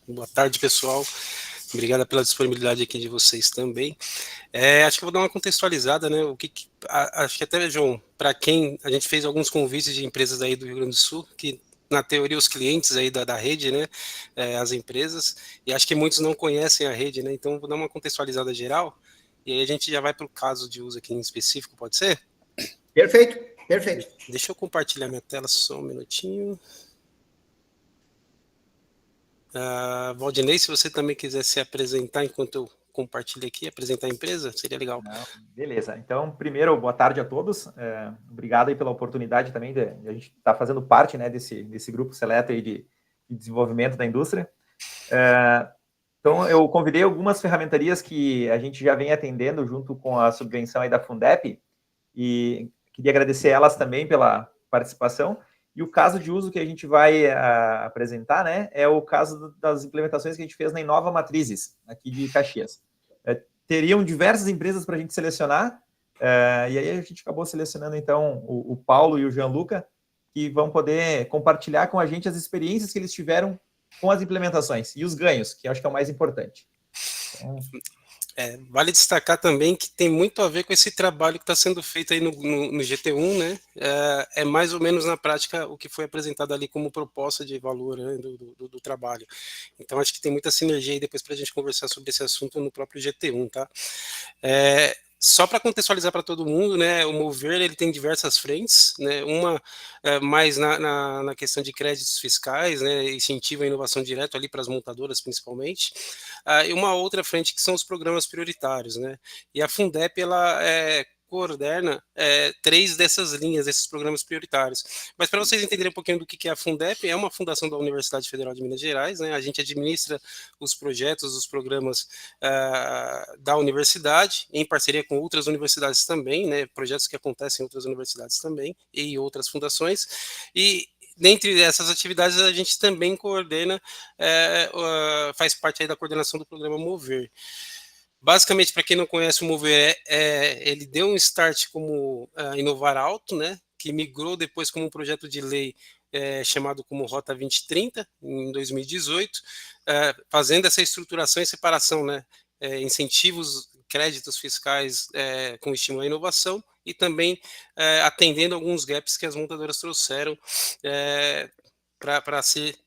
Boa tarde, pessoal. Obrigado pela disponibilidade aqui de vocês também. Acho que eu vou dar uma contextualizada, né? Acho que até, João, para quem a gente fez alguns convites de empresas aí do Rio Grande do Sul, que na teoria os clientes aí da rede, né? As empresas, e acho que muitos não conhecem a rede, né? Então, eu vou dar uma contextualizada geral, e aí a gente já vai para o caso de uso aqui em específico, pode ser? Perfeito, perfeito. Deixa eu compartilhar minha tela só um minutinho. Valdinei, se você também quiser se apresentar enquanto eu compartilho aqui, apresentar a empresa, seria legal. Não, beleza. Então, primeiro, boa tarde a todos. Obrigado aí pela oportunidade também de a gente estar fazendo parte, né, desse grupo seleto aí de desenvolvimento da indústria. Então, eu convidei algumas ferramentarias que a gente já vem atendendo junto com a subvenção aí da Fundep e queria agradecer elas também pela participação. E o caso de uso que a gente vai apresentar, né, é o caso das implementações que a gente fez na Inova Matrizes, aqui de Caxias. Teriam diversas empresas para a gente selecionar, e aí a gente acabou selecionando, então, o Paulo e o Gianluca, que vão poder compartilhar com a gente as experiências que eles tiveram com as implementações e os ganhos, que eu acho que é o mais importante. Então... Vale destacar também que tem muito a ver com esse trabalho que está sendo feito aí no GT1, né? É mais ou menos na prática o que foi apresentado ali como proposta de valor, né, do trabalho. Então acho que tem muita sinergia aí depois para a gente conversar sobre esse assunto no próprio GT1, tá? Só para contextualizar para todo mundo, né, o Mover ele tem diversas frentes, né, uma mais na questão de créditos fiscais, né, incentivo à inovação direto ali para as montadoras principalmente, e uma outra frente que são os programas prioritários, né, e a Fundep ela coordena 3 dessas linhas, desses programas prioritários. Mas para vocês entenderem um pouquinho do que é a Fundep, é uma fundação da Universidade Federal de Minas Gerais, né? A gente administra os projetos, os programas da universidade, em parceria com outras universidades também, né? Projetos que acontecem em outras universidades também e outras fundações. E dentre essas atividades, a gente também coordena, faz parte aí da coordenação do programa Mover. Basicamente, para quem não conhece, o Mover ele deu um start como Inovar Alto, né, que migrou depois como um projeto de lei chamado como Rota 2030, em 2018, fazendo essa estruturação e separação, né, incentivos, créditos fiscais com estímulo à inovação e também atendendo alguns gaps que as montadoras trouxeram para ser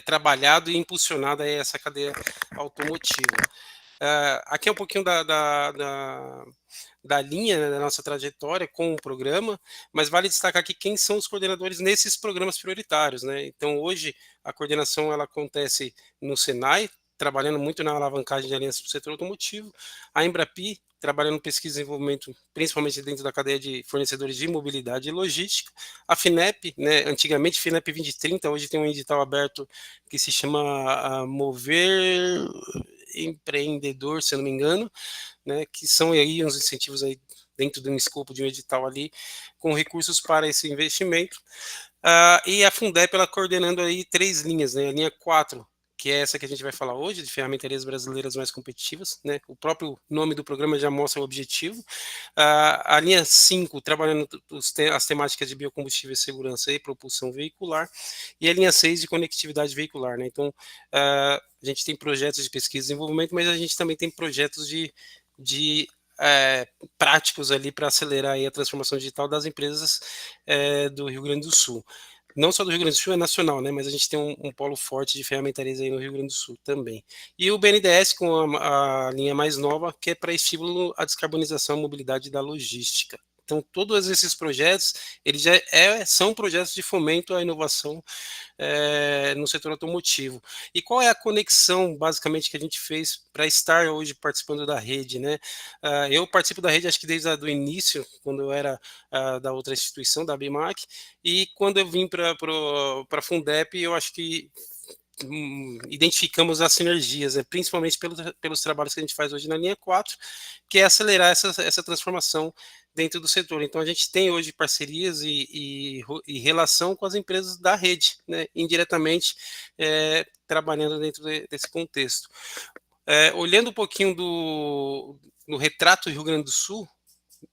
trabalhado e impulsionada essa cadeia automotiva. Aqui é um pouquinho da linha, né, da nossa trajetória com o programa, mas vale destacar aqui quem são os coordenadores nesses programas prioritários, né? Então, hoje, a coordenação ela acontece no Senai, trabalhando muito na alavancagem de alianças para o setor automotivo, a Embrapi, trabalhando em pesquisa e desenvolvimento, principalmente dentro da cadeia de fornecedores de mobilidade e logística, a FINEP, né, antigamente FINEP 2030, hoje tem um edital aberto que se chama Mover Empreendedor, se eu não me engano, né, que são aí uns incentivos aí dentro de um escopo de um edital ali, com recursos para esse investimento. E a Fundep, ela coordenando aí 3 linhas, né, a linha 4, que é essa que a gente vai falar hoje, de ferramentarias brasileiras mais competitivas, né, o próprio nome do programa já mostra o objetivo. A linha 5, trabalhando as temáticas de biocombustível, segurança e propulsão veicular, e a linha 6 de conectividade veicular, né, então a gente tem projetos de pesquisa e desenvolvimento, mas a gente também tem projetos de práticos ali para acelerar aí a transformação digital das empresas do Rio Grande do Sul. Não só do Rio Grande do Sul, é nacional, né? Mas a gente tem um polo forte de ferramentarias aí no Rio Grande do Sul também. E o BNDES com a linha mais nova, que é para estímulo à descarbonização e mobilidade da logística. Então, todos esses projetos, eles já são projetos de fomento à inovação no setor automotivo. E qual é a conexão, basicamente, que a gente fez para estar hoje participando da rede, né? Eu participo da rede, acho que desde o início, quando eu era da outra instituição, da BIMAC, e quando eu vim para a Fundep, eu acho que identificamos as sinergias, principalmente pelos trabalhos que a gente faz hoje na linha 4, que é acelerar essa transformação dentro do setor. Então, a gente tem hoje parcerias e relação com as empresas da rede, né, indiretamente trabalhando dentro desse contexto. Olhando um pouquinho do retrato do Rio Grande do Sul,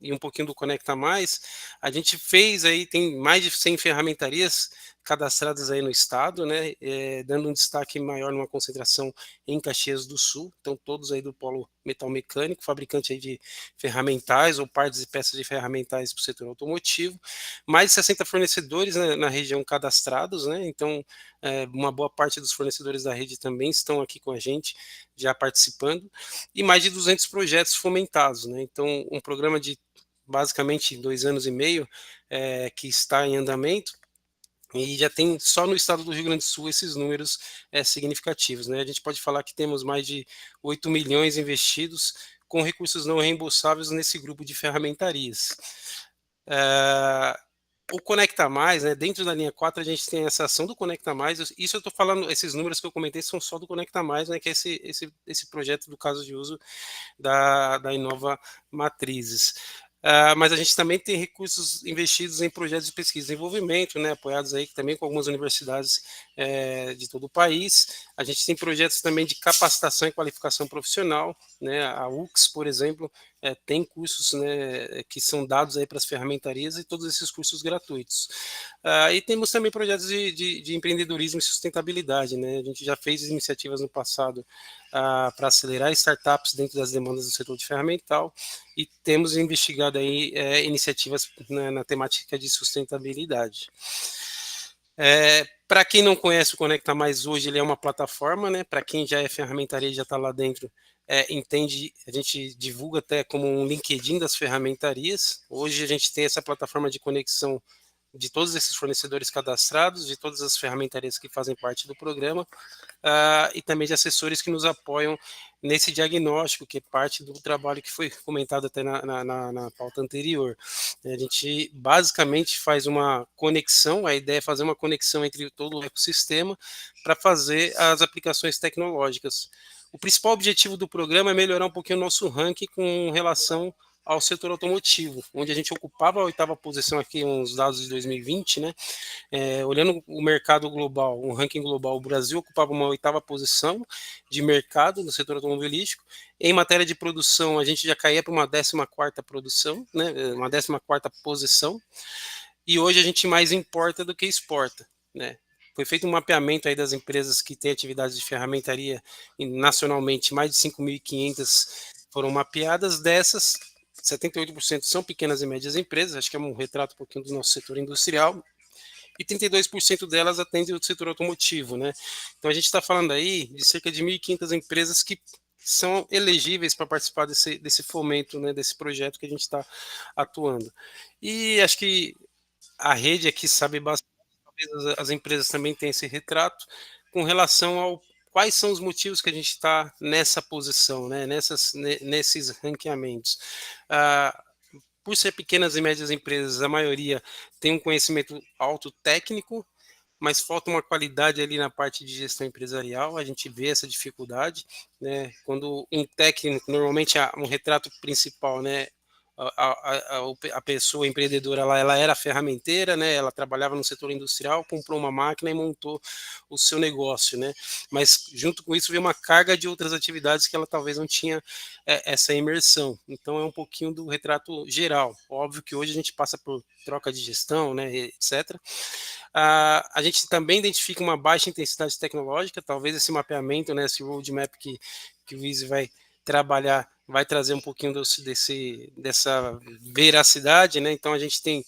e um pouquinho do Conecta Mais, a gente fez aí, tem mais de 100 ferramentarias cadastradas aí no estado, né, dando um destaque maior numa concentração em Caxias do Sul, então todos aí do polo metal mecânico, fabricante aí de ferramentais ou partes e peças de ferramentais para o setor automotivo, mais de 60 fornecedores, né, na região cadastrados, né, então uma boa parte dos fornecedores da rede também estão aqui com a gente, já participando, e mais de 200 projetos fomentados, né, então um programa de basicamente 2 anos e meio, que está em andamento, e já tem só no estado do Rio Grande do Sul esses números significativos, né? A gente pode falar que temos mais de 8 milhões investidos com recursos não reembolsáveis nesse grupo de ferramentarias. O Conecta Mais, né, dentro da linha 4 a gente tem essa ação do Conecta Mais, isso eu estou falando, esses números que eu comentei são só do Conecta Mais, né, que é esse projeto do caso de uso da Inova Matrizes. Mas a gente também tem recursos investidos em projetos de pesquisa e desenvolvimento, né, apoiados aí também com algumas universidades de todo o país. A gente tem projetos também de capacitação e qualificação profissional, né, a UX, por exemplo, tem cursos, né, que são dados aí para as ferramentarias e todos esses cursos gratuitos. E temos também projetos de empreendedorismo e sustentabilidade, né, a gente já fez iniciativas no passado para acelerar startups dentro das demandas do setor de ferramental, e temos investigado aí iniciativas na temática de sustentabilidade. Para quem não conhece o Conecta Mais hoje, ele é uma plataforma, né? Para quem já é ferramentaria e já está lá dentro, entende, a gente divulga até como um LinkedIn das ferramentarias. Hoje a gente tem essa plataforma de conexão de todos esses fornecedores cadastrados, de todas as ferramentarias que fazem parte do programa, e também de assessores que nos apoiam nesse diagnóstico, que é parte do trabalho que foi comentado até na pauta anterior. A gente basicamente faz uma conexão, a ideia é fazer uma conexão entre todo o ecossistema para fazer as aplicações tecnológicas. O principal objetivo do programa é melhorar um pouquinho o nosso ranking com relação ao setor automotivo, onde a gente ocupava a 8ª posição aqui, uns dados de 2020, né? Olhando o mercado global, um ranking global, o Brasil ocupava uma 8ª posição de mercado no setor automobilístico. Em matéria de produção, a gente já caía para uma 14ª produção, né? Uma 14ª posição. E hoje a gente mais importa do que exporta, né? Foi feito um mapeamento aí das empresas que têm atividades de ferramentaria nacionalmente, mais de 5.500 foram mapeadas, dessas 78% são pequenas e médias empresas, acho que é um retrato um pouquinho do nosso setor industrial, e 32% delas atendem o setor automotivo, né? Então a gente está falando aí de cerca de 1.500 empresas que são elegíveis para participar desse fomento, né, desse projeto que a gente está atuando. E acho que a rede aqui sabe bastante, talvez as empresas também têm esse retrato, com relação ao quais são os motivos que a gente está nessa posição, né, nesses ranqueamentos. Por ser pequenas e médias empresas, a maioria tem um conhecimento alto técnico, mas falta uma qualidade ali na parte de gestão empresarial, a gente vê essa dificuldade, né? Quando um técnico, normalmente um retrato principal, né? A pessoa empreendedora ela era ferramenteira, né? Ela trabalhava no setor industrial, comprou uma máquina e montou o seu negócio, né? Mas junto com isso veio uma carga de outras atividades que ela talvez não tinha essa imersão. Então é um pouquinho do retrato geral. Óbvio que hoje a gente passa por troca de gestão, né? Etc. A gente também identifica uma baixa intensidade tecnológica, talvez esse mapeamento, né, esse roadmap que o Easy vai trabalhar, vai trazer um pouquinho dessa veracidade, né? Então a gente tem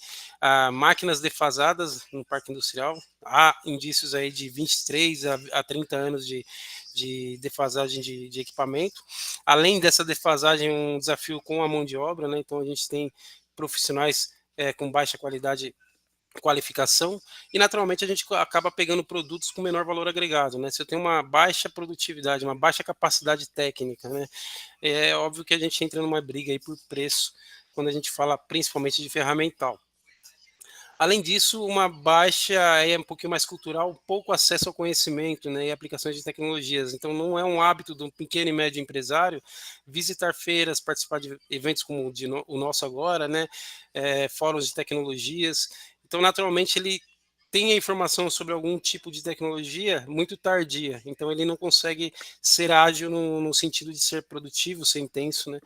máquinas defasadas no parque industrial, há indícios aí de 23 a 30 anos de defasagem de equipamento. Além dessa defasagem, um desafio com a mão de obra, né? Então a gente tem profissionais com baixa qualificação, e naturalmente a gente acaba pegando produtos com menor valor agregado, né? Se eu tenho uma baixa produtividade, uma baixa capacidade técnica, né? É óbvio que a gente entra numa briga aí por preço, quando a gente fala principalmente de ferramental. Além disso, uma baixa é um pouquinho mais cultural, pouco acesso ao conhecimento, né, e aplicações de tecnologias. Então, não é um hábito do pequeno e médio empresário visitar feiras, participar de eventos como o nosso agora, né, fóruns de tecnologias. Então, naturalmente, ele tem a informação sobre algum tipo de tecnologia muito tardia. Então, ele não consegue ser ágil no sentido de ser produtivo, ser intenso, né?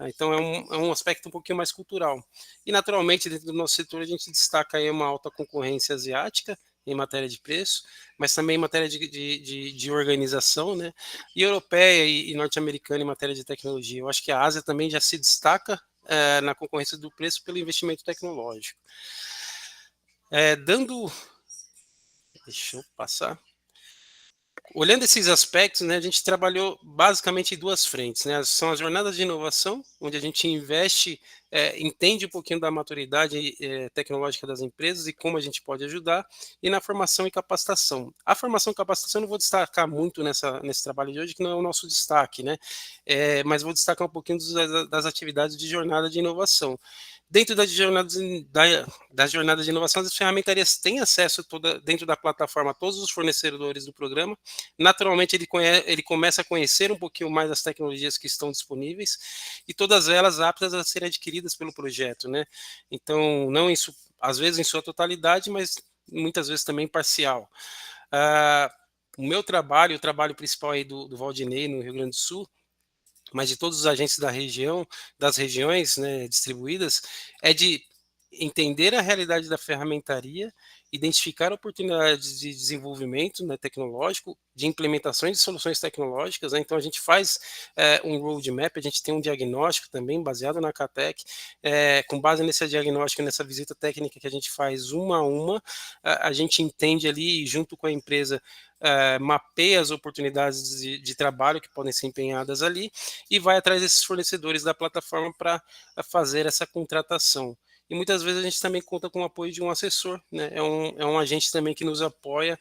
Então é um aspecto um pouquinho mais cultural. E naturalmente, dentro do nosso setor, a gente destaca aí uma alta concorrência asiática em matéria de preço, mas também em matéria de organização, né? E europeia e norte-americana em matéria de tecnologia. Eu acho que a Ásia também já se destaca na concorrência do preço pelo investimento tecnológico. Deixa eu passar. Olhando esses aspectos, né, a gente trabalhou basicamente em duas frentes, né? São as jornadas de inovação, onde a gente investe, entende um pouquinho da maturidade tecnológica das empresas e como a gente pode ajudar, e na formação e capacitação. A formação e capacitação eu não vou destacar muito nesse trabalho de hoje, que não é o nosso destaque, né? Mas vou destacar um pouquinho das atividades de jornada de inovação. Dentro das jornadas de inovação, as ferramentarias têm acesso dentro da plataforma a todos os fornecedores do programa. Naturalmente, ele começa a conhecer um pouquinho mais as tecnologias que estão disponíveis e todas elas aptas a serem adquiridas pelo projeto, né? Então, não às vezes em sua totalidade, mas muitas vezes também parcial. O meu trabalho, o trabalho principal aí do Valdinei, no Rio Grande do Sul, mas de todos os agentes da região, das regiões, né, distribuídas, é de entender a realidade da ferramentaria, identificar oportunidades de desenvolvimento, né, tecnológico, de implementações de soluções tecnológicas, né? Então a gente faz um roadmap, a gente tem um diagnóstico também baseado na CATEC, com base nesse diagnóstico, nessa visita técnica que a gente faz uma a uma, a gente entende ali, junto com a empresa, mapeia as oportunidades de trabalho que podem ser empenhadas ali e vai atrás desses fornecedores da plataforma para fazer essa contratação. E muitas vezes a gente também conta com o apoio de um assessor, né? É um agente também que nos apoia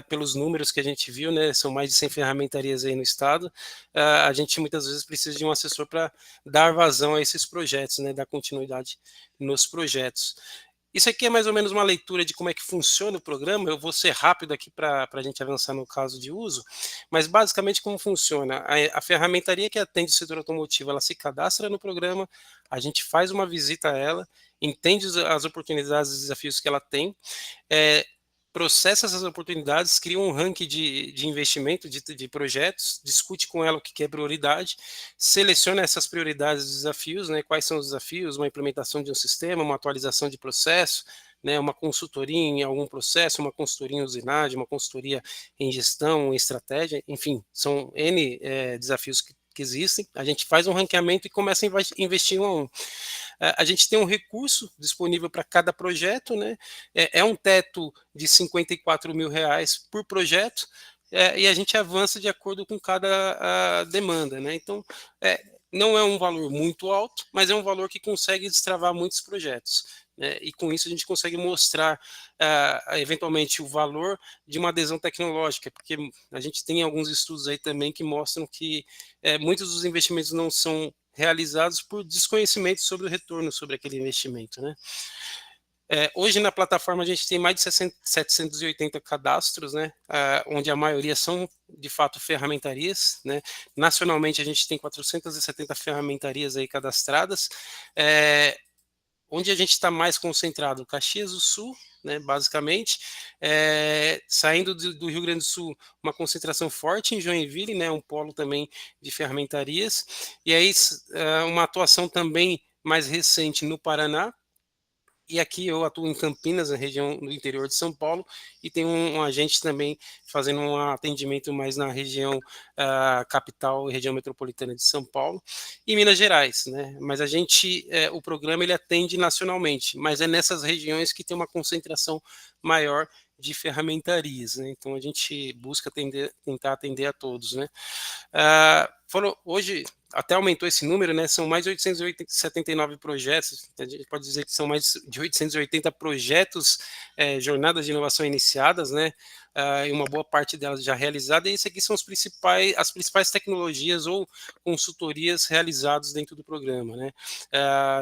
pelos números que a gente viu, né? São mais de 100 ferramentarias aí no estado. A gente muitas vezes precisa de um assessor para dar vazão a esses projetos, né? Dar continuidade nos projetos. Isso aqui é mais ou menos uma leitura de como é que funciona o programa. Eu vou ser rápido aqui para a gente avançar no caso de uso, mas basicamente como funciona. A ferramentaria que atende o setor automotivo, ela se cadastra no programa, a gente faz uma visita a ela, entende as oportunidades e desafios que ela tem, processa essas oportunidades, cria um ranking de investimento de projetos, discute com ela o que é prioridade, seleciona essas prioridades e desafios, né, quais são os desafios, uma implementação de um sistema, uma atualização de processo, né, uma consultoria em algum processo, uma consultoria em usinagem, uma consultoria em gestão, em estratégia, enfim, são N desafios que existem, a gente faz um ranqueamento e começa a investir um a um. A gente tem um recurso disponível para cada projeto, né? É um teto de R$54 mil por projeto, e a gente avança de acordo com cada demanda, né? Então, não é um valor muito alto, mas é um valor que consegue destravar muitos projetos, né? E com isso a gente consegue mostrar eventualmente o valor de uma adesão tecnológica, porque a gente tem alguns estudos aí também que mostram que muitos dos investimentos não são realizados por desconhecimento sobre o retorno sobre aquele investimento, né? Hoje na plataforma a gente tem mais de 780 cadastros, né, onde a maioria são de fato ferramentarias, né? Nacionalmente a gente tem 470 ferramentarias aí cadastradas, onde a gente está mais concentrado, Caxias do Sul, né, basicamente, saindo do Rio Grande do Sul, uma concentração forte em Joinville, né, um polo também de ferramentarias, e aí uma atuação também mais recente no Paraná, e aqui eu atuo em Campinas, na região do interior de São Paulo, e tem um agente também fazendo um atendimento mais na região capital e região metropolitana de São Paulo, e Minas Gerais, né? Mas o programa ele atende nacionalmente, mas é nessas regiões que tem uma concentração maior de ferramentarias, né? Então a gente busca tentar atender a todos, né? Hoje até aumentou esse número, né? São mais de 879 projetos, a gente pode dizer que são mais de 880 projetos, jornadas de inovação iniciadas, né? E uma boa parte delas já realizada, e isso aqui são as principais tecnologias ou consultorias realizadas dentro do programa, né?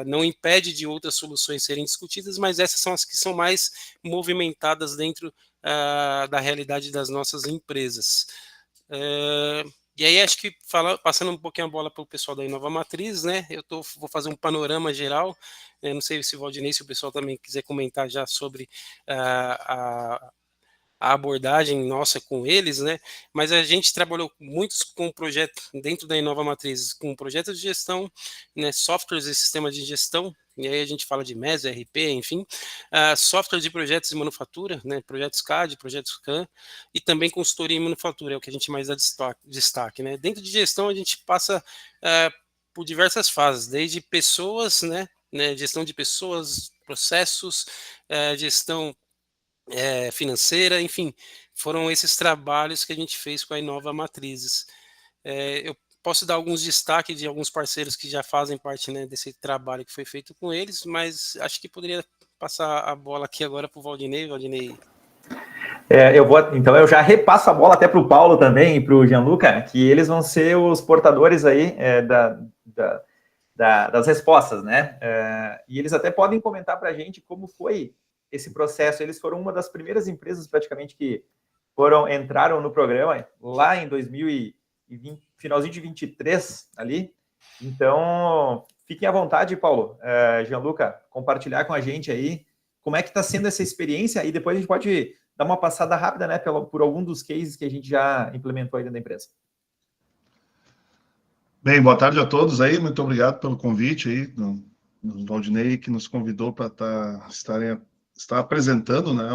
Não impede de outras soluções serem discutidas, mas essas são as que são mais movimentadas dentro da realidade das nossas empresas. E aí acho que passando um pouquinho a bola para o pessoal da Inova Matriz, né? Vou fazer um panorama geral. Não sei se o Valdinei, se o pessoal também quiser comentar já sobre a abordagem nossa com eles, né? Mas a gente trabalhou muito com projetos dentro da Inova Matriz, com projetos de gestão, né? Softwares e sistemas de gestão, e aí a gente fala de MES, ERP, enfim, software de projetos de manufatura, né, projetos CAD, projetos CAM, e também consultoria em manufatura, é o que a gente mais dá destaque, né. Dentro de gestão, a gente passa por diversas fases, desde pessoas, né, gestão de pessoas, processos, gestão financeira, enfim, foram esses trabalhos que a gente fez com a Inova Matrizes. Eu posso dar alguns destaques de alguns parceiros que já fazem parte, né, desse trabalho que foi feito com eles, mas acho que poderia passar a bola aqui agora para o Valdinei. Valdinei. Então eu já repasso a bola até para o Paulo também e para o Gianluca, que eles vão ser os portadores aí das respostas, né? E eles até podem comentar para a gente como foi esse processo. Eles foram uma das primeiras empresas praticamente que entraram no programa lá em 2020, finalzinho de 23 ali. Então, fiquem à vontade, Paulo, Gianluca, compartilhar com a gente aí como é que está sendo essa experiência, e depois a gente pode dar uma passada rápida, né, por algum dos cases que a gente já implementou aí dentro da empresa. Bem, boa tarde a todos aí, muito obrigado pelo convite aí, no Valdinei, que nos convidou para estar apresentando, né,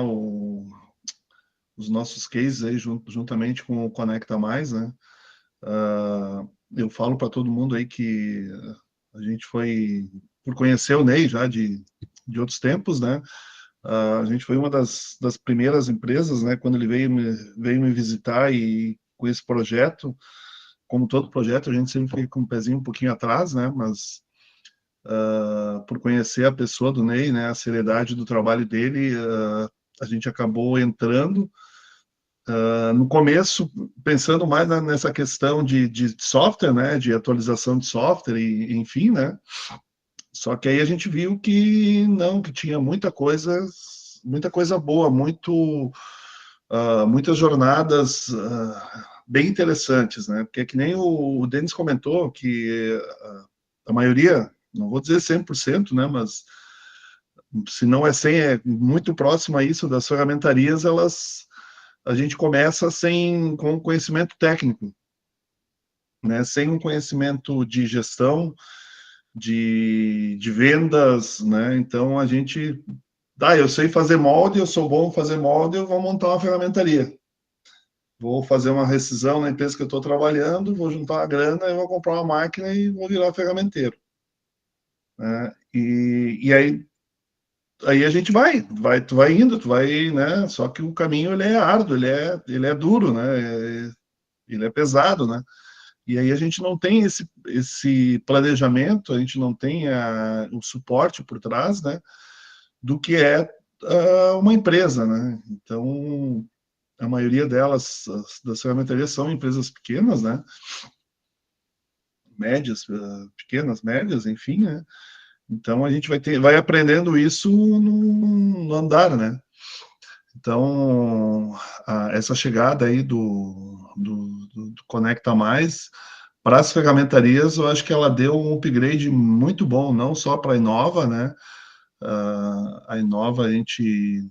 os nossos cases aí, juntamente com o Conecta Mais, né. Eu falo para todo mundo aí que a gente foi, por conhecer o Ney já de outros tempos, né, a gente foi uma das primeiras empresas, né, quando ele veio me visitar, e com esse projeto, como todo projeto, a gente sempre fica com um pezinho um pouquinho atrás, né, mas por conhecer a pessoa do Ney, né, a seriedade do trabalho dele, a gente acabou entrando, no começo, pensando mais nessa questão de software, né, de atualização de software, e enfim, né, só que aí a gente viu que não, que tinha muita coisa boa, muitas jornadas bem interessantes, né? Porque é que nem o Denis comentou, que a maioria, não vou dizer 100%, né? Mas se não é 100, é muito próximo a isso, das ferramentarias, a gente começa com conhecimento técnico, né? Sem um conhecimento de gestão, de vendas, né? Então a gente, eu sei fazer molde, eu sou bom em fazer molde, eu vou montar uma ferramentaria. Vou fazer uma rescisão na empresa que eu estou trabalhando, vou juntar a grana, eu vou comprar uma máquina e vou virar ferramenteiro, né? E aí a gente tu vai indo, tu vai, né? Só que o caminho, ele é árduo, ele é duro, né? Ele é pesado, né? E aí a gente não tem esse planejamento, a gente não tem o suporte por trás, né, do que é uma empresa, né? Então, a maioria delas, das ferramentarias, são empresas pequenas, né? Médias, pequenas, médias, enfim, né? Então, a gente vai aprendendo isso no andar, né? Então, essa chegada aí do Conecta Mais para as ferramentarias, eu acho que ela deu um upgrade muito bom, não só para a Inova, né? A Inova, a gente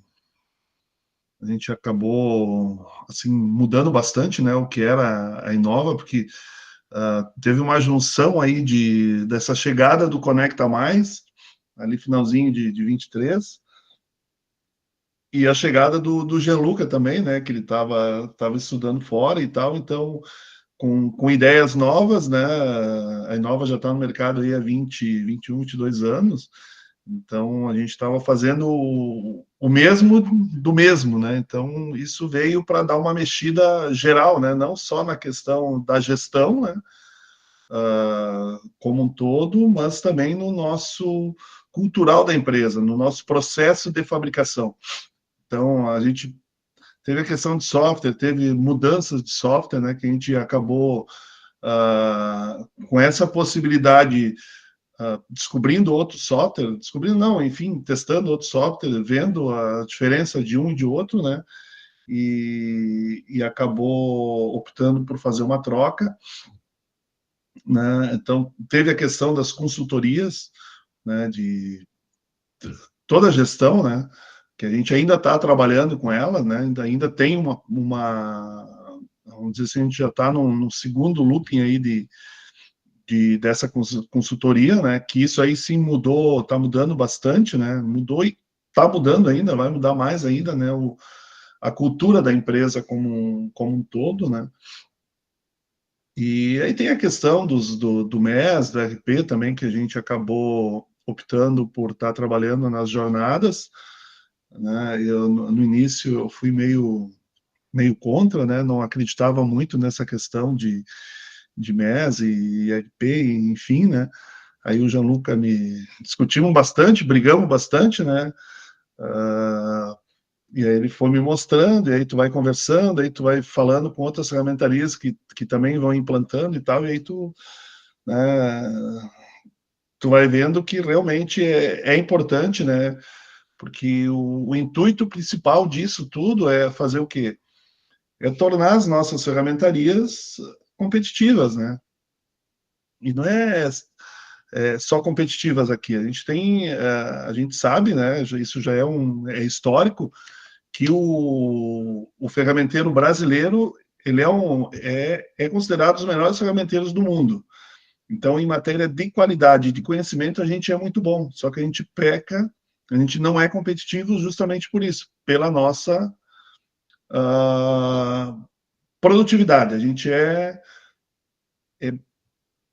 acabou assim mudando bastante, né, o que era a Inova, porque teve uma junção aí dessa chegada do Conecta Mais, ali finalzinho de 23, e a chegada do Gianluca também, né, que ele estava estudando fora e tal, então com ideias novas, né, a Inova já está no mercado aí há 21, 22 anos, então a gente estava fazendo o mesmo do mesmo, né, então isso veio para dar uma mexida geral, né, não só na questão da gestão, né, como um todo, mas também no nosso cultural da empresa, no nosso processo de fabricação. Então, a gente teve a questão de software, teve mudanças de software, né, que a gente acabou com essa possibilidade, descobrindo outro software, enfim, testando outro software, vendo a diferença de um e de outro, né, e acabou optando por fazer uma troca, né. Então, teve a questão das consultorias, né, de toda a gestão, né, que a gente ainda está trabalhando com ela, né, ainda tem vamos dizer assim, a gente já está no segundo looping aí dessa consultoria, né? Que isso aí sim mudou, está mudando bastante, né? Mudou e está mudando ainda, vai mudar mais ainda, né? A cultura da empresa como um todo, né? E aí tem a questão do MES, do RP também, que a gente acabou optando por estar trabalhando nas jornadas, né? No início eu fui meio contra, né? Não acreditava muito nessa questão de MES e RP, enfim, né? Aí o Gianluca me discutimos bastante, brigamos bastante, né? E aí ele foi me mostrando, e aí tu vai conversando, aí tu vai falando com outras ferramentarias que também vão implantando e tal, e aí né, tu vai vendo que realmente é importante, né? Porque o intuito principal disso tudo é fazer o quê? É tornar as nossas ferramentarias competitivas, né? E não é só competitivas aqui. A gente tem, a gente sabe, né? Isso já é histórico, que o ferramenteiro brasileiro ele é considerado os melhores ferramenteiros do mundo. Então, em matéria de qualidade de conhecimento, a gente é muito bom. Só que a gente peca, a gente não é competitivo justamente por isso, pela nossa produtividade. A gente é,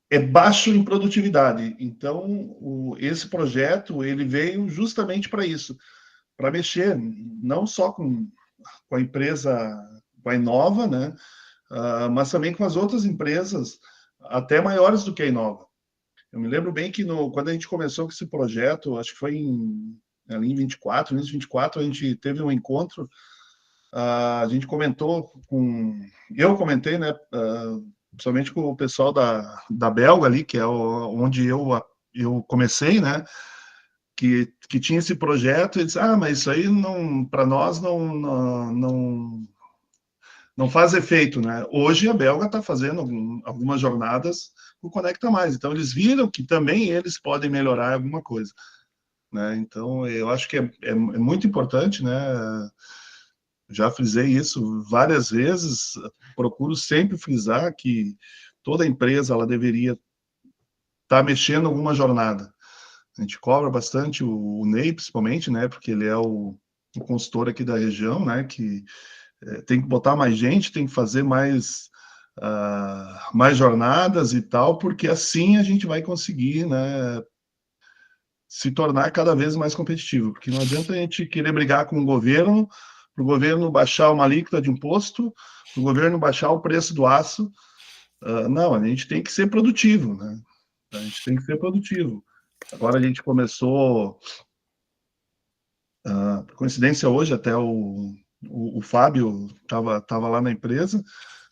é baixo em produtividade. Então, esse projeto ele veio justamente para isso, para mexer não só com a empresa, com a Inova, né, mas também com as outras empresas, até maiores do que a Inova. Eu me lembro bem que quando a gente começou com esse projeto, acho que foi ali em 24, início de 24, a gente teve um encontro, a gente comentou eu comentei, né, principalmente com o pessoal da Belga ali, que é onde eu comecei, né, que tinha esse projeto, e disse, mas isso aí não, para nós não faz efeito, né? Hoje a Belga está fazendo algumas jornadas com Conecta Mais, então eles viram que também eles podem melhorar alguma coisa, né? Então eu acho que é muito importante, né? Já frisei isso várias vezes, procuro sempre frisar que toda empresa ela deveria estar mexendo em alguma jornada. A gente cobra bastante o Ney, principalmente, né? Porque ele é o consultor aqui da região, né? Que tem que botar mais gente, tem que fazer mais jornadas e tal, porque assim a gente vai conseguir, né? Se tornar cada vez mais competitivo, porque não adianta a gente querer brigar com o governo, para o governo baixar uma alíquota de imposto, para o governo baixar o preço do aço. Não, a gente tem que ser produtivo, né? A gente tem que ser produtivo. Agora a gente começou, por coincidência hoje, até o Fábio estava lá na empresa,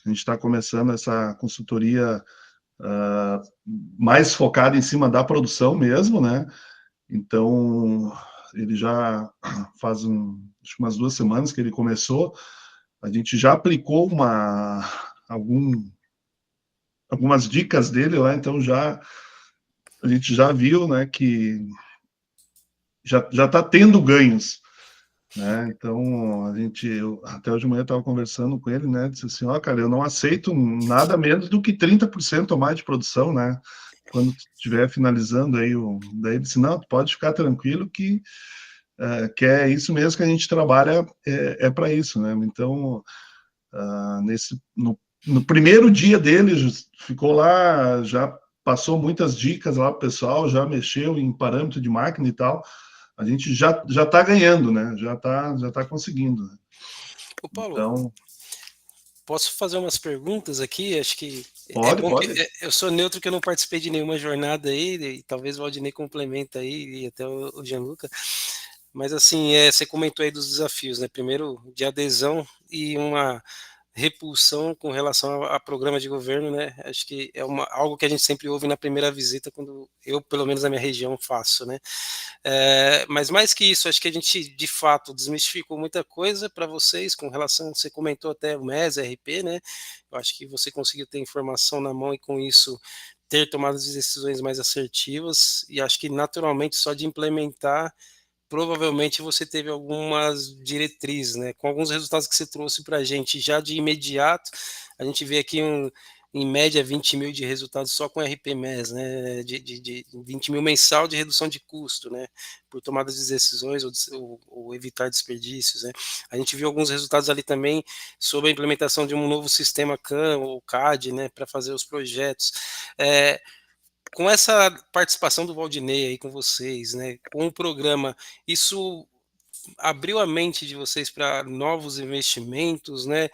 a gente está começando essa consultoria mais focada em cima da produção mesmo, né? Então, ele já faz acho que umas 2 semanas que ele começou, a gente já aplicou algumas dicas dele lá, então a gente já viu, né, que já está tendo ganhos, né? Então, até hoje de manhã estava conversando com ele, né? Disse assim, cara, eu não aceito nada menos do que 30% a mais de produção, né? Quando estiver finalizando aí, daí ele disse, não, tu pode ficar tranquilo que é isso mesmo que a gente trabalha, para isso, né? Então, no primeiro dia dele, ficou lá, já passou muitas dicas lá para o pessoal, já mexeu em parâmetro de máquina e tal, a gente já está ganhando, né? Já tá conseguindo. Né? Ô, Paulo, então, posso fazer umas perguntas aqui? Acho que pode. que eu sou neutro, que eu não participei de nenhuma jornada aí, e talvez o Valdinei complementa aí, e até o Gianluca. Mas assim, você comentou aí dos desafios, né? Primeiro, de adesão e uma repulsão com relação a programa de governo, né? Acho que é algo que a gente sempre ouve na primeira visita, quando eu, pelo menos na minha região, faço, né? Mas mais que isso, acho que a gente, de fato, desmistificou muita coisa para vocês com relação, você comentou até o MES, RP, né? Eu acho que você conseguiu ter informação na mão e com isso ter tomado as decisões mais assertivas, e acho que naturalmente só de implementar provavelmente você teve algumas diretrizes, né? Com alguns resultados que você trouxe para a gente já de imediato, a gente vê aqui em média 20 mil de resultados só com RP-MES, né, de 20 mil mensal de redução de custo, né, por tomada de decisões ou evitar desperdícios, né. A gente viu alguns resultados ali também sobre a implementação de um novo sistema CAM ou CAD, né, para fazer os projetos. Com essa participação do Valdinei aí com vocês, né, com o programa, isso abriu a mente de vocês para novos investimentos, né?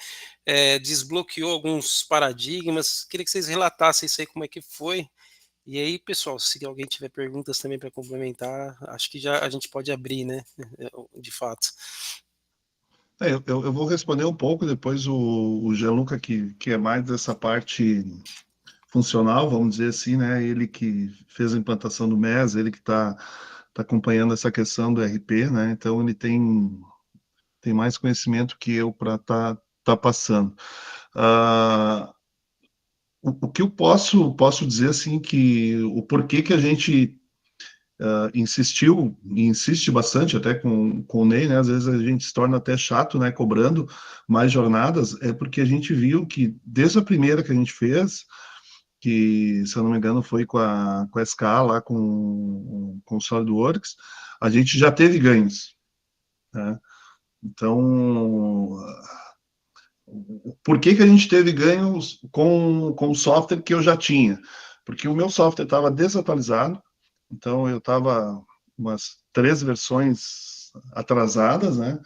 Desbloqueou alguns paradigmas. Queria que vocês relatassem isso aí, como é que foi. E aí, pessoal, se alguém tiver perguntas também para complementar, acho que já a gente pode abrir, né? De fato. Eu vou responder um pouco, depois o Gianluca, que é mais dessa parte funcional, vamos dizer assim, né? Ele que fez a implantação do MES, ele que está acompanhando essa questão do RP, né? Então ele tem mais conhecimento que eu para tá passando. O que eu posso dizer assim que o porquê que a gente insistiu e insiste bastante até com o Ney, né? Às vezes a gente se torna até chato, né? Cobrando mais jornadas, é porque a gente viu que desde a primeira que a gente fez, que, se eu não me engano, foi com a SK lá, com o SolidWorks, a gente já teve ganhos, né? Então, por que a gente teve ganhos com o software que eu já tinha? Porque o meu software estava desatualizado, então eu estava umas 3 versões atrasadas, né?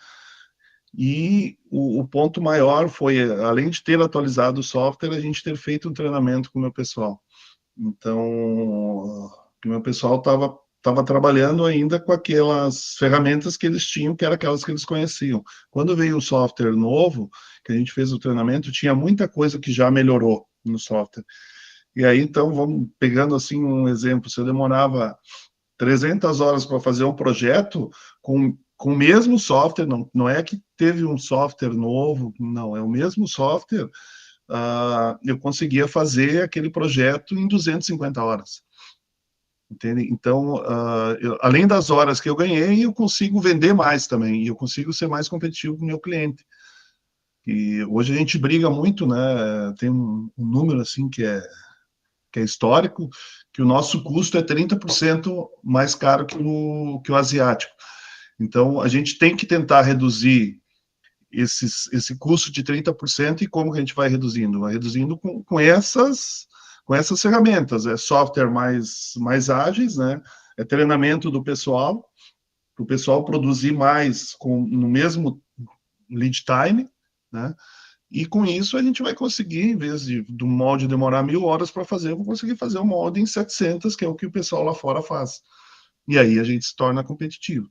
E o ponto maior foi, além de ter atualizado o software, a gente ter feito um treinamento com o meu pessoal. Então, o meu pessoal estava trabalhando ainda com aquelas ferramentas que eles tinham, que eram aquelas que eles conheciam. Quando veio o software novo, que a gente fez o treinamento, tinha muita coisa que já melhorou no software. E aí, então, vamos pegando assim um exemplo, se eu demorava 300 horas para fazer um projeto com o mesmo software, não é que teve um software novo, não, é o mesmo software, eu conseguia fazer aquele projeto em 250 horas. Entende? Então, além das horas que eu ganhei, eu consigo vender mais também, e eu consigo ser mais competitivo com o meu cliente. E hoje a gente briga muito, né? Tem um número assim que é histórico, que o nosso custo é 30% mais caro que o asiático. Então, a gente tem que tentar reduzir esse custo de 30%, e como que a gente vai reduzindo? Vai reduzindo com essas ferramentas, software mais ágeis, né? É treinamento do pessoal, para o pessoal produzir mais no mesmo lead time, né? E com isso a gente vai conseguir, em vez do molde demorar 1000 horas para fazer, eu vou conseguir fazer o molde em 700, que é o que o pessoal lá fora faz. E aí a gente se torna competitivo.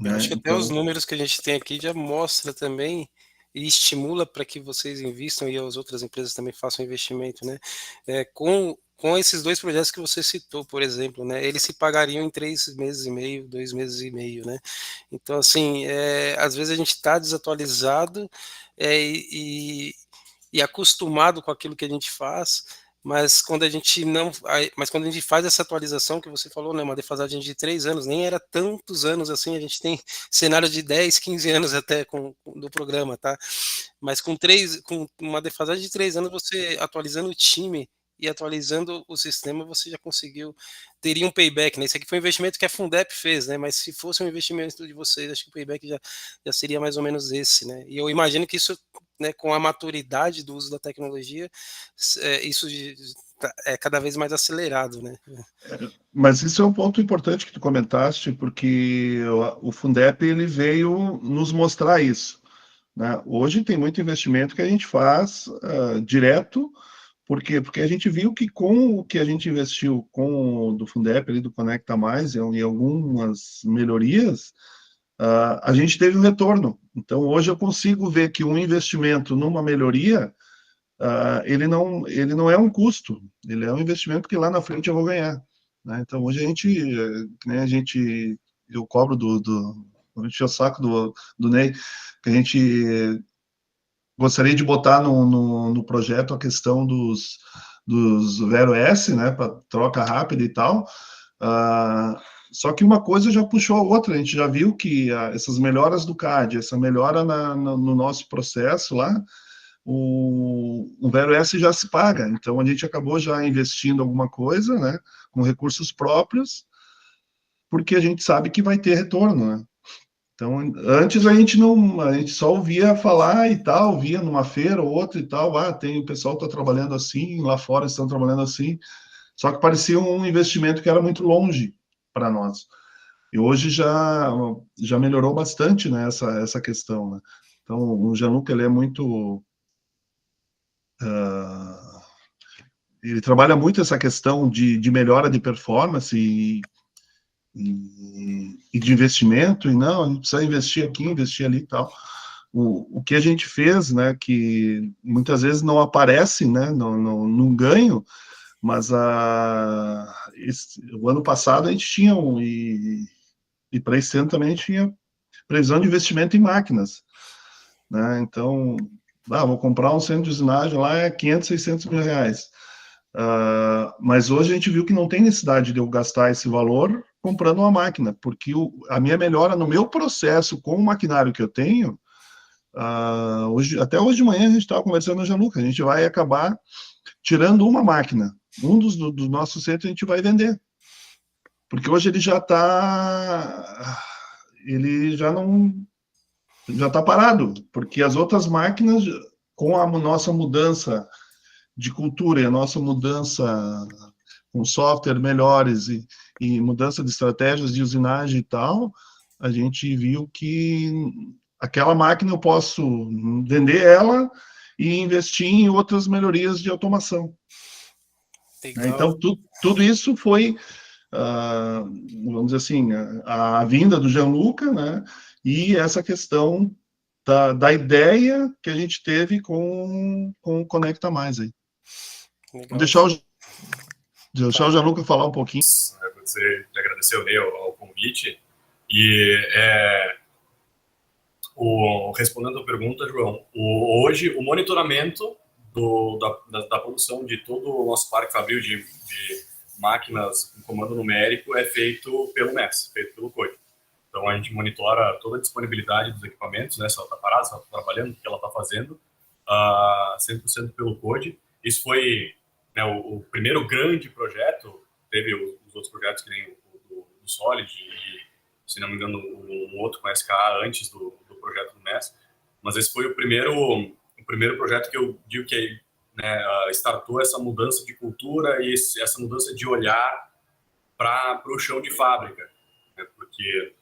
Eu acho Né? que até os números que a gente tem aqui já mostra também e estimula para que vocês invistam e as outras empresas também façam investimento, né? Com esses 2 projetos que você citou, por exemplo, né? Eles se pagariam em 3 meses e meio, 2 meses e meio, né? Então, assim, às vezes a gente está desatualizado e acostumado com aquilo que a gente faz, mas quando a gente não, mas quando a gente faz essa atualização que você falou, né, uma defasagem de 3 anos, nem era tantos anos assim, a gente tem cenários de 10, 15 anos até do programa, tá? Mas com uma defasagem de 3 anos, você atualizando o time e atualizando o sistema, você já conseguiu, teria um payback, né? Isso aqui foi um investimento que a Fundep fez, né? Mas se fosse um investimento de vocês, acho que o payback já seria mais ou menos esse, né? E eu imagino que isso, né, com a maturidade do uso da tecnologia, isso é cada vez mais acelerado, né? Mas isso é um ponto importante que tu comentaste, porque o Fundep ele veio nos mostrar isso, né? Hoje tem muito investimento que a gente faz direto, porque a gente viu que com o que a gente investiu com o do Fundep, ali do Conecta Mais, e algumas melhorias, a gente teve um retorno. Então, hoje eu consigo ver que um investimento numa melhoria, ele não é um custo, ele é um investimento que lá na frente eu vou ganhar. Né? Então, hoje né, eu cobro eu enchi o saco do Ney, que a gente gostaria de botar no projeto a questão dos Vero S, né, para troca rápida e tal. Só que uma coisa já puxou a outra, a gente já viu que essas melhoras do CAD, essa melhora no nosso processo lá, o Vero S já se paga. Então, a gente acabou já investindo alguma coisa, né, com recursos próprios, porque a gente sabe que vai ter retorno, né? Então, antes a gente só ouvia falar e tal, via numa feira ou outra e tal, o pessoal está trabalhando assim, lá fora estão trabalhando assim, só que parecia um investimento que era muito longe para nós. E hoje já melhorou bastante, né, essa questão, né? Então, o Gianluca, ele é muito... ele trabalha muito essa questão de melhora de performance e de investimento, e não, a gente precisa investir aqui, investir ali e tal. O que a gente fez, né, que muitas vezes não aparece, né, num ganho, mas o ano passado a gente tinha, e para esse ano também a gente tinha previsão de investimento em máquinas, né, então, vou comprar um centro de usinagem lá, é 500, 600 mil reais. Mas hoje a gente viu que não tem necessidade de eu gastar esse valor comprando uma máquina, porque a minha melhora no meu processo com o maquinário que eu tenho, até hoje de manhã a gente estava conversando na Gianluca, a gente vai acabar tirando uma máquina, um dos nossos centros a gente vai vender, porque hoje ele já está parado, porque as outras máquinas, com a nossa mudança de cultura e a nossa mudança com software melhores e mudança de estratégias de usinagem e tal, a gente viu que aquela máquina eu posso vender ela e investir em outras melhorias de automação. Legal. Então, tudo isso foi, vamos dizer assim, a vinda do Gianluca, né? E essa questão da ideia que a gente teve com o Conecta Mais aí. Legal. Vou deixar o Gianluca falar um pouquinho. Você agradeceu ao convite e respondendo a pergunta, João, hoje o monitoramento da produção de todo o nosso parque fabril de máquinas com comando numérico é feito pelo MES, feito pelo CODE. Então a gente monitora toda a disponibilidade dos equipamentos, né, se ela está parada, se ela está trabalhando, o que ela está fazendo, 100% pelo CODE. Isso foi, né, o primeiro grande projeto. Teve os outros projetos que nem o do Solid e, se não me engano, um outro com SKA antes do projeto do MES, mas esse foi o primeiro projeto que eu digo que, né, startou essa mudança de cultura e essa mudança de olhar para o chão de fábrica, né? Porque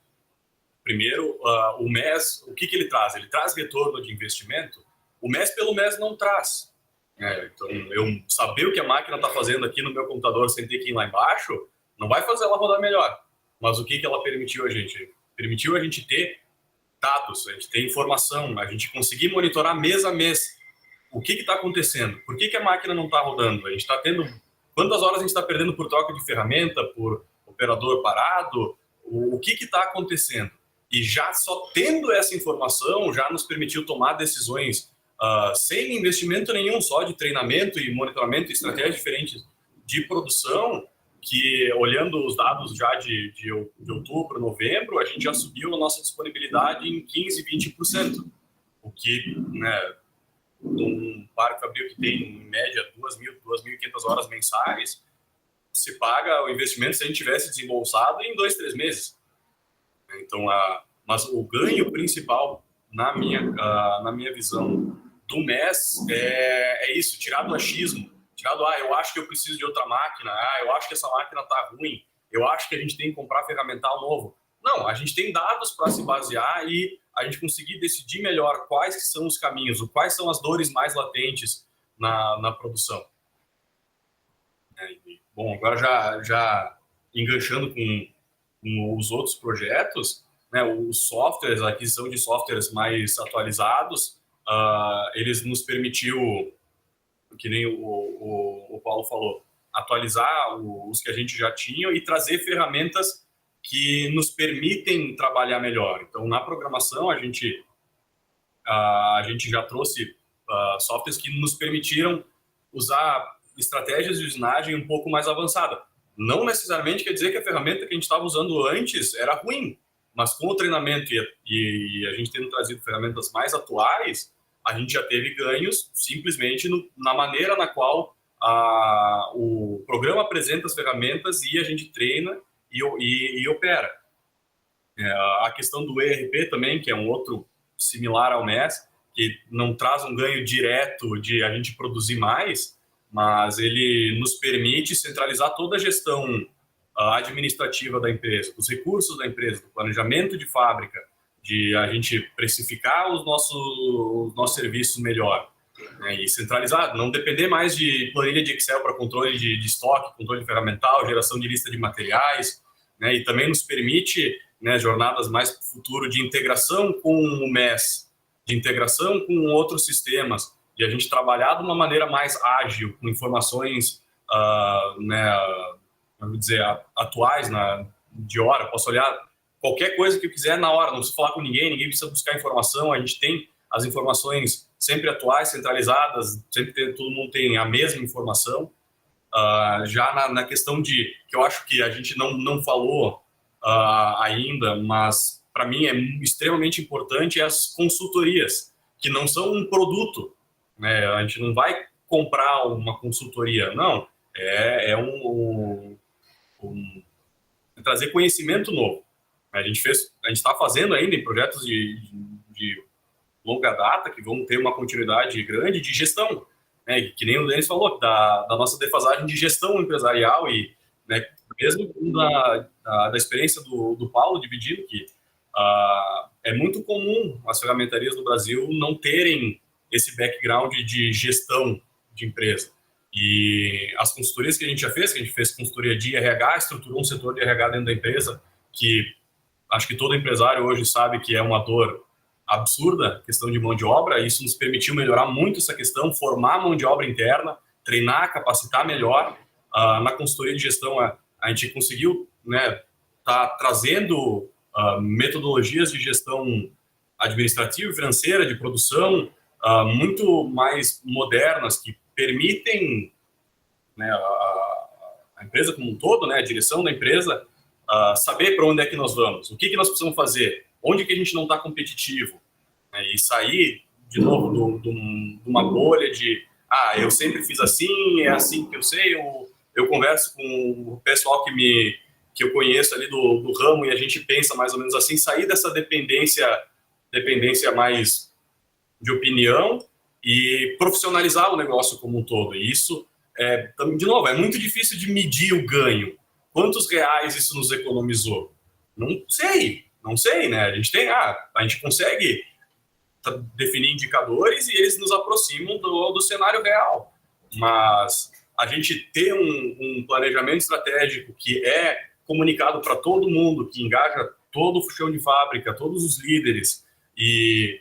primeiro o MES, o que ele traz? Ele traz retorno de investimento. O MES pelo MES não traz. Então, eu saber o que a máquina está fazendo aqui no meu computador sem ter que ir lá embaixo, não vai fazer ela rodar melhor. Mas o que ela permitiu a gente? Permitiu a gente ter dados, a gente ter informação, a gente conseguir monitorar mês a mês o que está acontecendo, por que a máquina não está rodando, a gente está tendo, quantas horas a gente está perdendo por troca de ferramenta, por operador parado, o que está acontecendo. E já só tendo essa informação, já nos permitiu tomar decisões sem investimento nenhum, só de treinamento e monitoramento e estratégias diferentes de produção, que olhando os dados já de outubro, novembro, a gente já subiu a nossa disponibilidade em 15%, 20%. O que, né, num parque fabril que tem, em média, 2.500 horas mensais, se paga o investimento se a gente tivesse desembolsado em 2-3 meses. Então, mas o ganho principal, na minha visão, do MES é isso, tirar do achismo. Tirado, eu acho que eu preciso de outra máquina, eu acho que essa máquina está ruim, eu acho que a gente tem que comprar ferramental novo. Não, a gente tem dados para se basear e a gente conseguir decidir melhor quais que são os caminhos, quais são as dores mais latentes na produção. Bom, agora já enganchando com os outros projetos, né, os softwares, a aquisição de softwares mais atualizados, eles nos permitiu, que nem o Paulo falou, atualizar os que a gente já tinha e trazer ferramentas que nos permitem trabalhar melhor. Então, na programação, a gente já trouxe softwares que nos permitiram usar estratégias de usinagem um pouco mais avançada. Não necessariamente quer dizer que a ferramenta que a gente estava usando antes era ruim, mas com o treinamento e a gente tendo trazido ferramentas mais atuais, a gente já teve ganhos simplesmente na maneira na qual o programa apresenta as ferramentas e a gente treina e opera. A questão do ERP também, que é um outro similar ao MES, que não traz um ganho direto de a gente produzir mais, mas ele nos permite centralizar toda a gestão administrativa da empresa, dos recursos da empresa, do planejamento de fábrica, de a gente precificar os nossos serviços melhor, né, e centralizar, não depender mais de planilha de Excel para controle de estoque, controle ferramental, geração de lista de materiais, né, e também nos permite, né, jornadas mais para o futuro de integração com o MES, de integração com outros sistemas, de a gente trabalhar de uma maneira mais ágil, com informações, né, vamos dizer, atuais, de hora. Posso olhar qualquer coisa que eu quiser na hora, não preciso falar com ninguém precisa buscar informação, a gente tem as informações sempre atuais, centralizadas, todo mundo tem a mesma informação. Já na questão que eu acho que a gente não falou ainda, mas para mim é extremamente importante, as consultorias, que não são um produto, né? A gente não vai comprar uma consultoria, não, é trazer conhecimento novo. A gente está fazendo ainda em projetos de longa data, que vão ter uma continuidade grande de gestão, né? Que nem o Denis falou, da nossa defasagem de gestão empresarial e, né, mesmo da experiência do Paulo dividindo, que é muito comum as ferramentarias do Brasil não terem esse background de gestão de empresa. E as consultorias que a gente já fez, que a gente fez consultoria de RH, estruturou um setor de RH dentro da empresa, que acho que todo empresário hoje sabe que é uma dor absurda, questão de mão de obra. Isso nos permitiu melhorar muito essa questão, formar mão de obra interna, treinar, capacitar melhor. Na consultoria de gestão, a gente conseguiu, né, tá trazendo metodologias de gestão administrativa e financeira, de produção, muito mais modernas, que permitem, né, a empresa como um todo, né, a direção da empresa, saber para onde é que nós vamos, o que nós precisamos fazer, onde que a gente não está competitivo, né, e sair, de novo, de uma bolha de eu sempre fiz assim, é assim que eu sei. Eu converso com o pessoal que eu conheço ali do ramo e a gente pensa mais ou menos assim, sair dessa dependência mais de opinião e profissionalizar o negócio como um todo. E isso, de novo, é muito difícil de medir o ganho. Quantos reais isso nos economizou? Não sei, né? A gente consegue definir indicadores e eles nos aproximam do cenário real. Mas a gente ter um planejamento estratégico que é comunicado para todo mundo, que engaja todo o chão de fábrica, todos os líderes e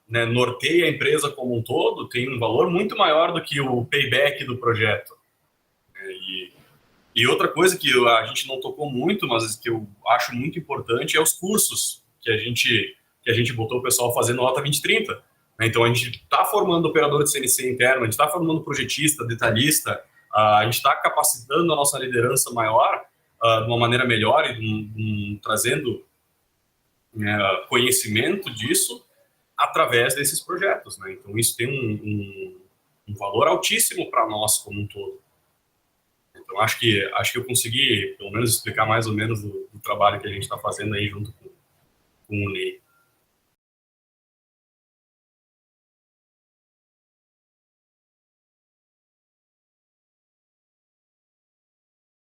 né, norteia a empresa como um todo, tem um valor muito maior do que o payback do projeto. E outra coisa que a gente não tocou muito, mas que eu acho muito importante, é os cursos que a gente botou o pessoal fazendo Rota 2030. Então, a gente está formando operador de CNC interno, a gente está formando projetista, detalhista, a gente está capacitando a nossa liderança maior de uma maneira melhor e trazendo conhecimento disso através desses projetos, né? Então, isso tem um valor altíssimo para nós como um todo. Então, acho que eu consegui, pelo menos, explicar mais ou menos do trabalho que a gente está fazendo aí junto com o Ney.